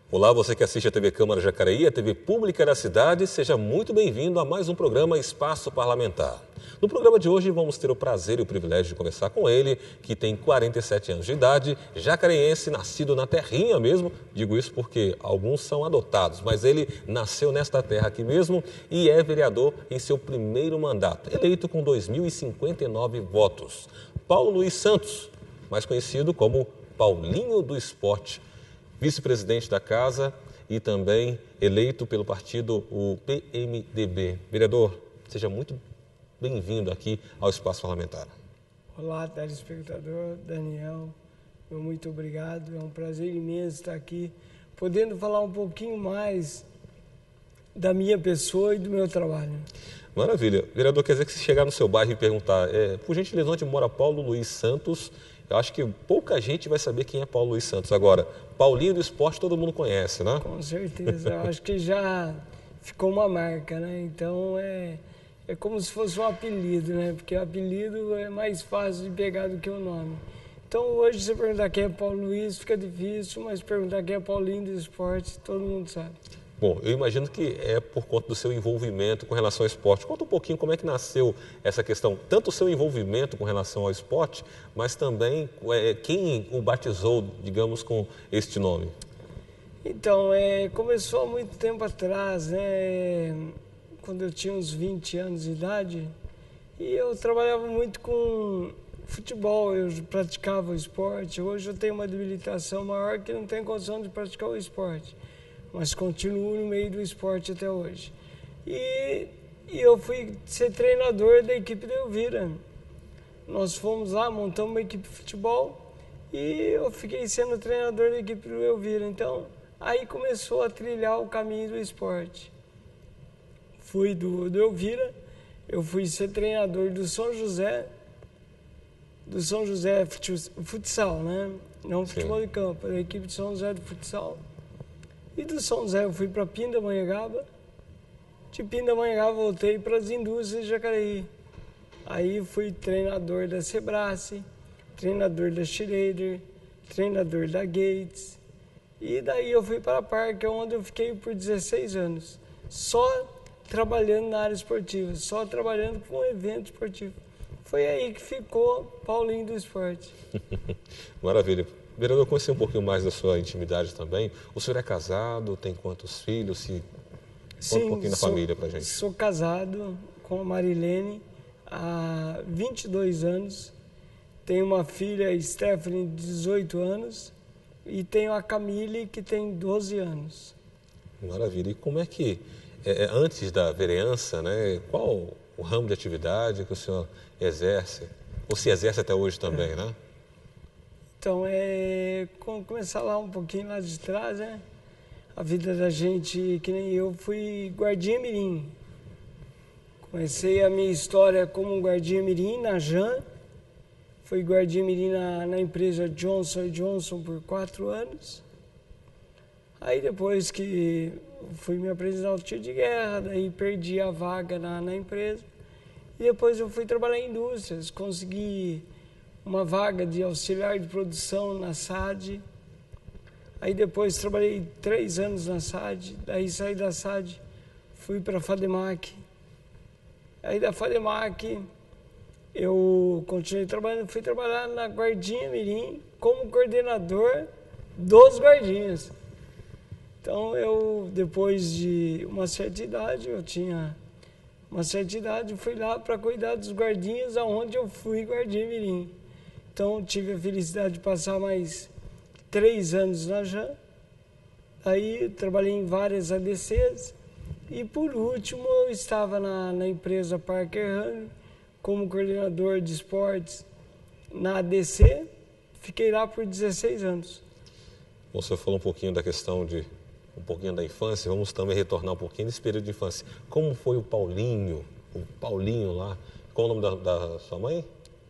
Olá, você que assiste a TV Câmara Jacareí, a TV pública da cidade, seja muito bem-vindo a mais um programa Espaço Parlamentar. No programa de hoje vamos ter o prazer e o privilégio de conversar com ele, que tem 47 anos de idade, jacareense, nascido na terrinha mesmo, digo isso porque alguns são adotados, mas ele nasceu nesta terra aqui mesmo e é vereador em seu primeiro mandato, eleito com 2.059 votos. Paulo Luiz Santos, mais conhecido como Paulinho do Esporte, vice-presidente da Casa e também eleito pelo partido o PMDB. Vereador, seja muito bem-vindo aqui ao Espaço Parlamentar. Olá, telespectador, Daniel, muito obrigado, é um prazer imenso estar aqui, podendo falar um pouquinho mais da minha pessoa e do meu trabalho. Maravilha. Vereador, quer dizer que se chegar no seu bairro e perguntar, por gentileza, onde mora Paulo Luiz Santos, eu acho que pouca gente vai saber quem é Paulo Luiz Santos. Agora, Paulinho do Esporte todo mundo conhece, né? Com certeza, eu acho que já ficou uma marca, né? Então é como se fosse um apelido, né? Porque o apelido é mais fácil de pegar do que o nome. Então hoje você perguntar quem é Paulo Luiz fica difícil, mas perguntar quem é Paulinho do Esporte todo mundo sabe. Bom, eu imagino que é por conta do seu envolvimento com relação ao esporte. Conta um pouquinho como é que nasceu essa questão, tanto o seu envolvimento com relação ao esporte, mas também quem o batizou, digamos, com este nome. Então, começou há muito tempo atrás, né? Quando eu tinha uns 20 anos de idade, e eu trabalhava muito com futebol, eu praticava o esporte. Hoje eu tenho uma debilitação maior que não tenho condição de praticar o esporte, mas continuo no meio do esporte até hoje. E eu fui ser treinador da equipe da Elvira. Nós fomos lá, montamos uma equipe de futebol e eu fiquei sendo treinador da equipe do Elvira. Então, aí começou a trilhar o caminho do esporte. Fui do Elvira, eu fui ser treinador do São José futsal, né? Não futebol de campo, a equipe de São José de futsal. E do São José eu fui para Pindamonhangaba, de Pindamonhangaba voltei para as indústrias de Jacareí. Aí fui treinador da Sebrace, treinador da Schrader, treinador da Gates. E daí eu fui para a Parque, onde eu fiquei por 16 anos, só trabalhando na área esportiva, só trabalhando com evento esportivo. Foi aí que ficou Paulinho do Esporte. Maravilha. Vereador, conhecer um pouquinho mais da sua intimidade também. O senhor é casado, tem quantos filhos? Conta um pouquinho da família pra gente. Sou casado com a Marilene há 22 anos. Tenho uma filha, Stephanie, de 18 anos. E tenho a Camille, que tem 12 anos. Maravilha. E como é que, antes da vereança, né, qual o ramo de atividade que o senhor exerce? Ou se exerce até hoje também, né? Então, começar lá um pouquinho lá de trás, né? A vida da gente, que nem eu, fui guardinha mirim. Comecei a minha história como guardinha mirim na JAN. Fui guardinha mirim na empresa Johnson & Johnson por 4 anos. Aí depois que fui me apresentar ao tiro de guerra, daí perdi a vaga na empresa. E depois eu fui trabalhar em indústrias, consegui uma vaga de auxiliar de produção na SAD. Aí depois trabalhei 3 anos na SAD, daí saí da SAD, fui para a FADEMAC. Aí da FADEMAC eu continuei trabalhando, fui trabalhar na Guardinha Mirim como coordenador dos guardinhas. Então eu, depois de uma certa idade, eu tinha uma certa idade, fui lá para cuidar dos guardinhas, aonde eu fui Guardinha Mirim. Então, tive a felicidade de passar mais 3 anos na JAN. Aí, trabalhei em várias ADCs. E, por último, eu estava na empresa Parker Hannah como coordenador de esportes na ADC. Fiquei lá por 16 anos. Bom, o senhor falou um pouquinho da questão um pouquinho da infância. Vamos também retornar um pouquinho nesse período de infância. Como foi o Paulinho lá? Qual o nome da sua mãe?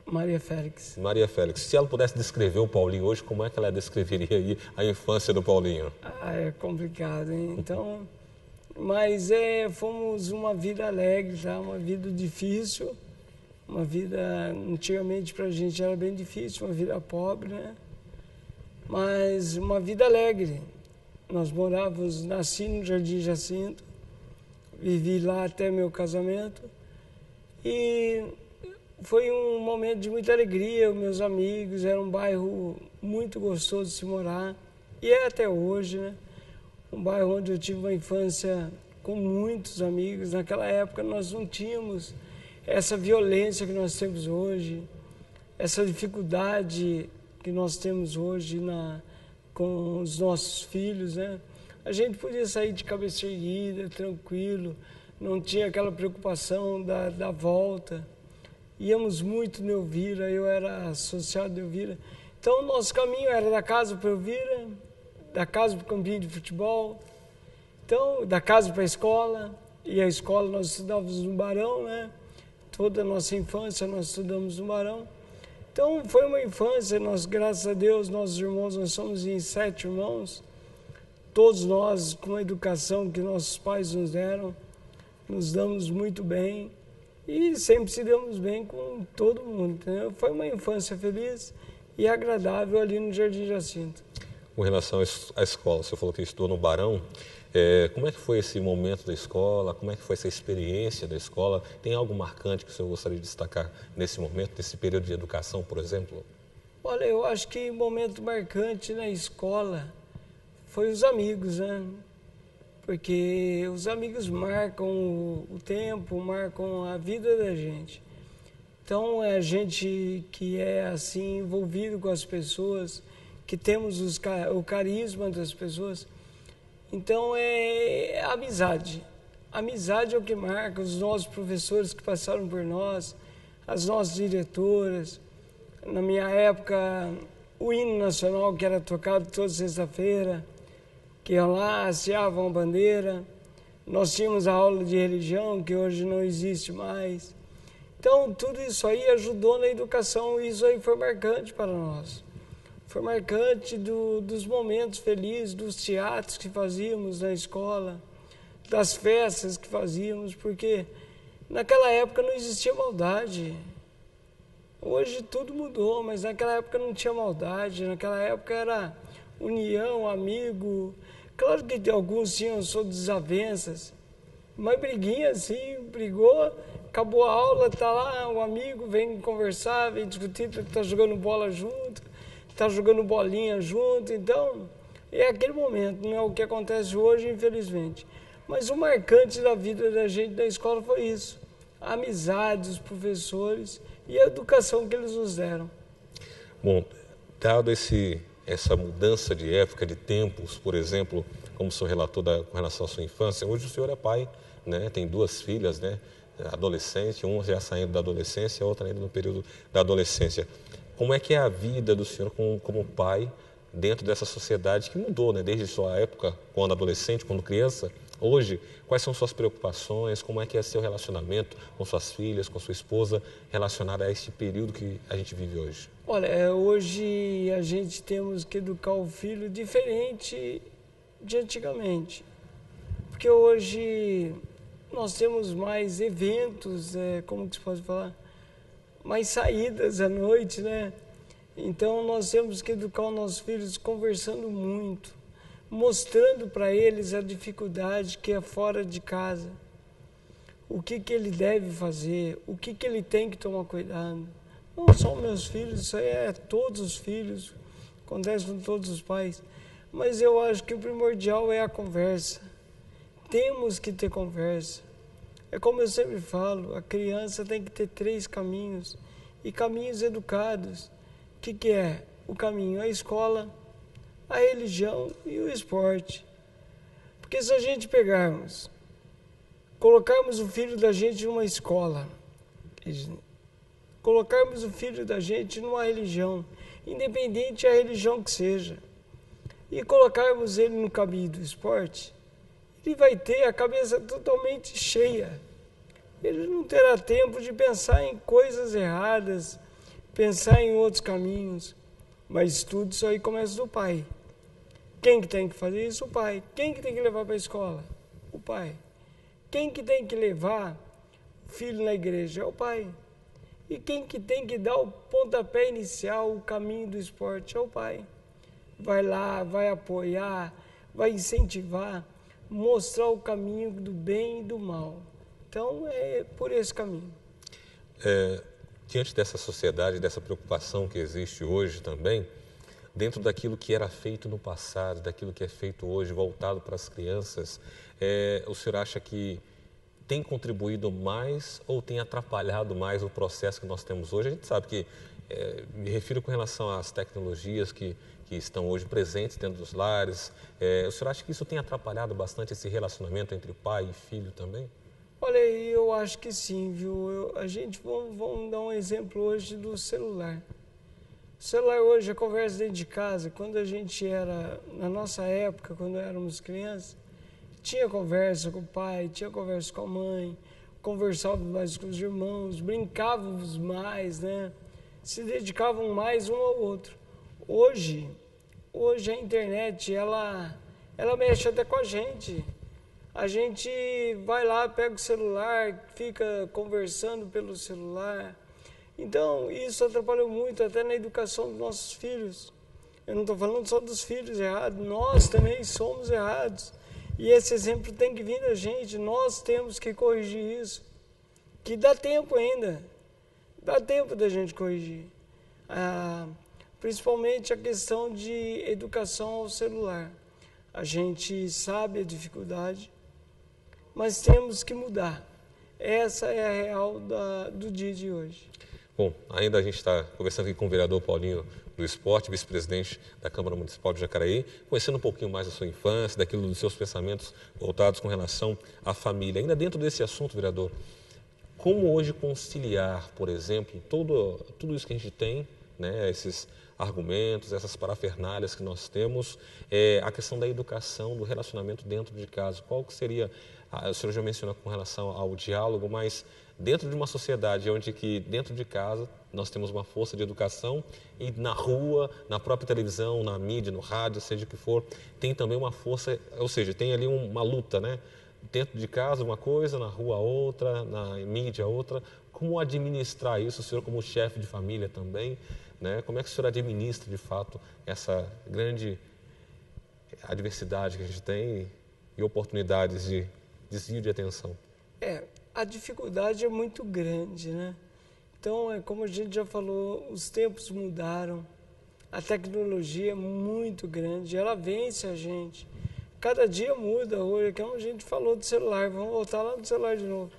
Maria Félix. Maria Félix. Se ela pudesse descrever o Paulinho hoje, como é que ela descreveria aí a infância do Paulinho? É complicado, hein? Então, mas fomos uma vida alegre, tá? Uma vida difícil, uma vida, antigamente pra gente era bem difícil, uma vida pobre, né? Mas uma vida alegre. Nós morávamos, nasci no Jardim Jacinto, vivi lá até meu casamento e foi um momento de muita alegria, meus amigos, era um bairro muito gostoso de se morar e é até hoje, né? Um bairro onde eu tive uma infância com muitos amigos. Naquela época nós não tínhamos essa violência que nós temos hoje, essa dificuldade que nós temos hoje com os nossos filhos, né? A gente podia sair de cabeça erguida, tranquilo, não tinha aquela preocupação da volta. Íamos muito no Elvira, eu era associado de Elvira. Então, o nosso caminho era da casa para Elvira, da casa para o campinho de futebol, então, da casa para a escola, e a escola nós estudávamos no Barão, né? Toda a nossa infância nós estudamos no Barão. Então, foi uma infância, nós, graças a Deus, nossos irmãos, nós somos em 7 irmãos, todos nós, com a educação que nossos pais nos deram, nos damos muito bem e sempre se damos bem com todo mundo, entendeu? Foi uma infância feliz e agradável ali no Jardim Jacinto. Com relação à escola, você falou que estudou no Barão, como é que foi esse momento da escola? Como é que foi essa experiência da escola? Tem algo marcante que o senhor gostaria de destacar nesse momento, nesse período de educação, por exemplo? Olha, eu acho que o momento marcante na escola foi os amigos, né? Porque os amigos marcam o tempo, marcam a vida da gente. Então, é a gente que é assim envolvido com as pessoas, que temos o carisma das pessoas. Então, é a amizade. A amizade é o que marca os nossos professores que passaram por nós, as nossas diretoras. Na minha época, o hino nacional que era tocado toda sexta-feira, que iam lá, hasteavam a bandeira. Nós tínhamos a aula de religião, que hoje não existe mais. Então, tudo isso aí ajudou na educação, e isso aí foi marcante para nós. Foi marcante dos momentos felizes, dos teatros que fazíamos na escola, das festas que fazíamos, porque naquela época não existia maldade. Hoje tudo mudou, mas naquela época não tinha maldade, naquela época era união, amigo. Claro que alguns tinham suas desavenças, mas briguinha assim, brigou, acabou a aula, tá lá, o amigo vem conversar, vem discutir, tá jogando bola junto, tá jogando bolinha junto, então é aquele momento, não é o que acontece hoje, infelizmente. Mas o marcante da vida da gente da escola foi isso, a amizade, os professores e a educação que eles nos deram. Bom, dado essa mudança de época, de tempos, por exemplo, como o senhor relatou com relação à sua infância, hoje o senhor é pai, né? Tem 2 filhas, né? Adolescente, uma já saindo da adolescência, a outra ainda no período da adolescência. Como é que é a vida do senhor como pai dentro dessa sociedade que mudou, né? Desde sua época, quando adolescente, quando criança, hoje, quais são suas preocupações, como é que é seu relacionamento com suas filhas, com sua esposa, relacionado a este período que a gente vive hoje? Olha, hoje a gente temos que educar o filho diferente de antigamente, porque hoje nós temos mais eventos, como que se pode falar, mais saídas à noite, né? Então nós temos que educar os nossos filhos conversando muito, mostrando para eles a dificuldade que é fora de casa, o que ele deve fazer, o que ele tem que tomar cuidado. Não só meus filhos, isso aí é todos os filhos, acontece com todos os pais. Mas eu acho que o primordial é a conversa. Temos que ter conversa. É como eu sempre falo, a criança tem que ter 3 caminhos, e caminhos educados. O que é? O caminho, a escola, a religião e o esporte. Porque se a gente colocarmos o filho da gente numa escola, colocarmos o filho da gente numa religião, independente da religião que seja, e colocarmos ele no caminho do esporte, ele vai ter a cabeça totalmente cheia. Ele não terá tempo de pensar em coisas erradas, pensar em outros caminhos. Mas tudo isso aí começa do pai. Quem que tem que fazer isso? O pai. Quem que tem que levar para a escola? O pai. Quem que tem que levar o filho na igreja? É o pai. E quem que tem que dar o pontapé inicial, o caminho do esporte? É o pai. Vai lá, vai apoiar, vai incentivar, mostrar o caminho do bem e do mal. Então, é por esse caminho. Diante dessa sociedade, dessa preocupação que existe hoje também, dentro daquilo que era feito no passado, daquilo que é feito hoje, voltado para as crianças, o senhor acha que tem contribuído mais ou tem atrapalhado mais o processo que nós temos hoje? A gente sabe que, me refiro com relação às tecnologias que estão hoje presentes dentro dos lares, o senhor acha que isso tem atrapalhado bastante esse relacionamento entre pai e filho também? Olha, eu acho que sim, viu? Vamos dar um exemplo hoje do celular. O celular hoje, a conversa dentro de casa, quando a gente era, na nossa época, quando éramos crianças, tinha conversa com o pai, tinha conversa com a mãe, conversávamos mais com os irmãos, brincávamos mais, né? Se dedicavam mais um ao outro. Hoje a internet, ela mexe até com a gente. A gente vai lá, pega o celular, fica conversando pelo celular. Então, isso atrapalhou muito até na educação dos nossos filhos. Eu não estou falando só dos filhos errados, nós também somos errados. E esse exemplo tem que vir da gente, nós temos que corrigir isso. Que dá tempo ainda, dá tempo da gente corrigir. Principalmente a questão de educação ao celular. A gente sabe a dificuldade, mas temos que mudar. Essa é a real do dia de hoje. Bom, ainda a gente está conversando aqui com o vereador Paulinho do Esporte, vice-presidente da Câmara Municipal de Jacaraí, conhecendo um pouquinho mais da sua infância, daquilo dos seus pensamentos voltados com relação à família. Ainda dentro desse assunto, vereador, como hoje conciliar, por exemplo, tudo isso que a gente tem, né, esses argumentos, essas parafernálias que nós temos, a questão da educação, do relacionamento dentro de casa. Qual que seria, o senhor já mencionou com relação ao diálogo, mas dentro de uma sociedade onde que dentro de casa nós temos uma força de educação e na rua, na própria televisão, na mídia, no rádio, seja o que for, tem também uma força, ou seja, tem ali uma luta, né? Dentro de casa uma coisa, na rua outra, na mídia outra. Como administrar isso, o senhor como chefe de família também, né? Como é que o senhor administra de fato essa grande adversidade que a gente tem e oportunidades de desvio de atenção? A dificuldade é muito grande, né? Então, como a gente já falou, os tempos mudaram, a tecnologia é muito grande, ela vence a gente. Cada dia muda hoje, como a gente falou do celular, vamos voltar lá no celular de novo.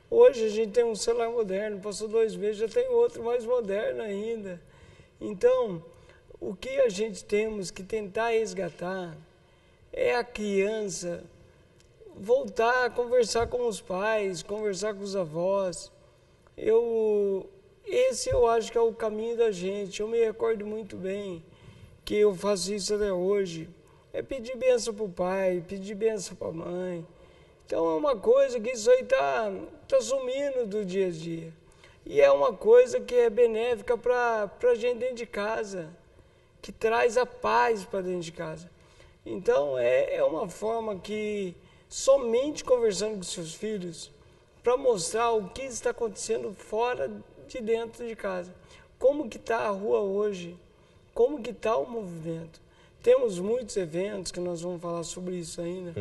Hoje a gente tem um celular moderno, passou 2 meses, já tem outro mais moderno ainda. Então, o que a gente temos que tentar resgatar é a criança voltar a conversar com os pais, conversar com os avós. Esse eu acho que é o caminho da gente. Eu me recordo muito bem que eu faço isso até hoje. É pedir bênção para o pai, pedir bênção para a mãe. Então é uma coisa que isso aí tá sumindo do dia a dia. E é uma coisa que é benéfica para a gente dentro de casa, que traz a paz para dentro de casa. Então é uma forma que somente conversando com seus filhos para mostrar o que está acontecendo fora de dentro de casa. Como que está a rua hoje, como que está o movimento. Temos muitos eventos, que nós vamos falar sobre isso ainda.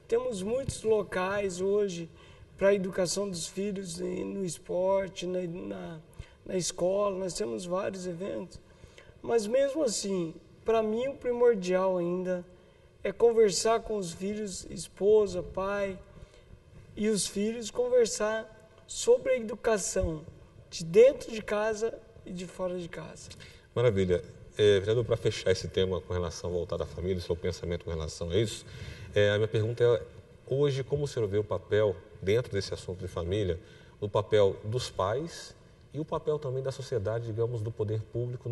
Temos muitos locais hoje para a educação dos filhos no esporte, na escola, nós temos vários eventos. Mas mesmo assim, para mim o primordial ainda é conversar com os filhos, esposa, pai e os filhos, conversar sobre a educação de dentro de casa e de fora de casa. Maravilha. Vereador, para fechar esse tema com relação voltado à família, o seu pensamento com relação a isso, a minha pergunta é, hoje, como o senhor vê o papel, dentro desse assunto de família, o papel dos pais e o papel também da sociedade, digamos, do poder público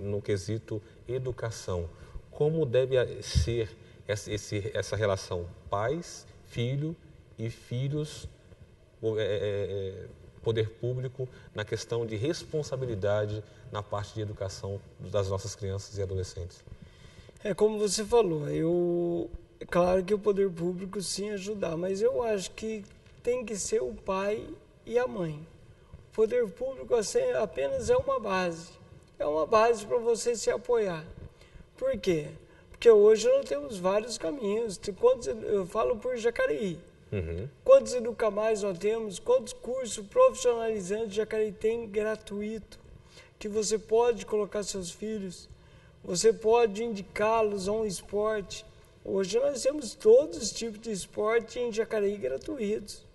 no quesito educação? Como deve ser essa relação pais, filho e filhos, poder público, na questão de responsabilidade na parte de educação das nossas crianças e adolescentes? Como você falou, é claro que o poder público sim ajudar, mas eu acho que tem que ser o pai e a mãe. O poder público apenas é uma base para você se apoiar. Por quê? Porque hoje nós temos vários caminhos. Eu falo por Jacareí. Quantos educamais nós temos? Quantos cursos profissionalizantes Jacareí tem gratuito? Que você pode colocar seus filhos, você pode indicá-los a um esporte. Hoje nós temos todos os tipos de esporte em Jacareí gratuitos.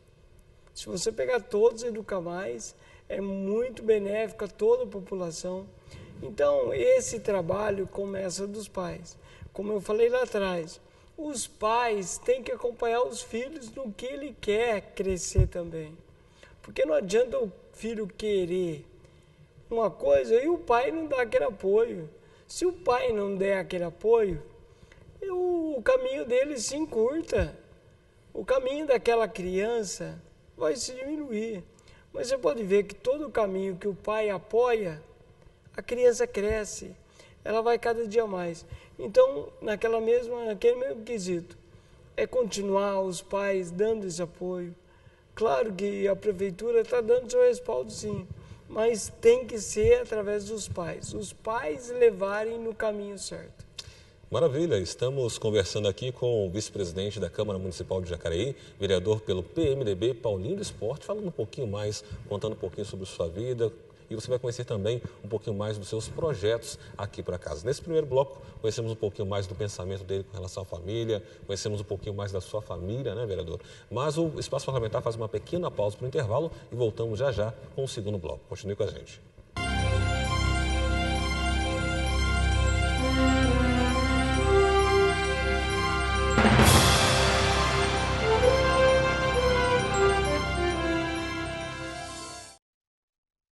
Se você pegar todos os educamais, é muito benéfico a toda a população. Então, esse trabalho começa dos pais. Como eu falei lá atrás, os pais têm que acompanhar os filhos no que ele quer crescer também. Porque não adianta o filho querer uma coisa e o pai não dá aquele apoio. Se o pai não der aquele apoio, o caminho dele se encurta. O caminho daquela criança vai se diminuir. Mas você pode ver que todo o caminho que o pai apoia, a criança cresce, ela vai cada dia mais. Então, naquele mesmo quesito, é continuar os pais dando esse apoio. Claro que a prefeitura está dando seu respaldo, sim, mas tem que ser através dos pais. Os pais levarem no caminho certo. Maravilha, estamos conversando aqui com o vice-presidente da Câmara Municipal de Jacareí, vereador pelo PMDB, Paulinho do Esporte, falando um pouquinho mais, contando um pouquinho sobre sua vida, e você vai conhecer também um pouquinho mais dos seus projetos aqui para casa. Nesse primeiro bloco, conhecemos um pouquinho mais do pensamento dele com relação à família, conhecemos um pouquinho mais da sua família, né, vereador? Mas o Espaço Parlamentar faz uma pequena pausa para o intervalo e voltamos já já com o segundo bloco. Continue com a gente.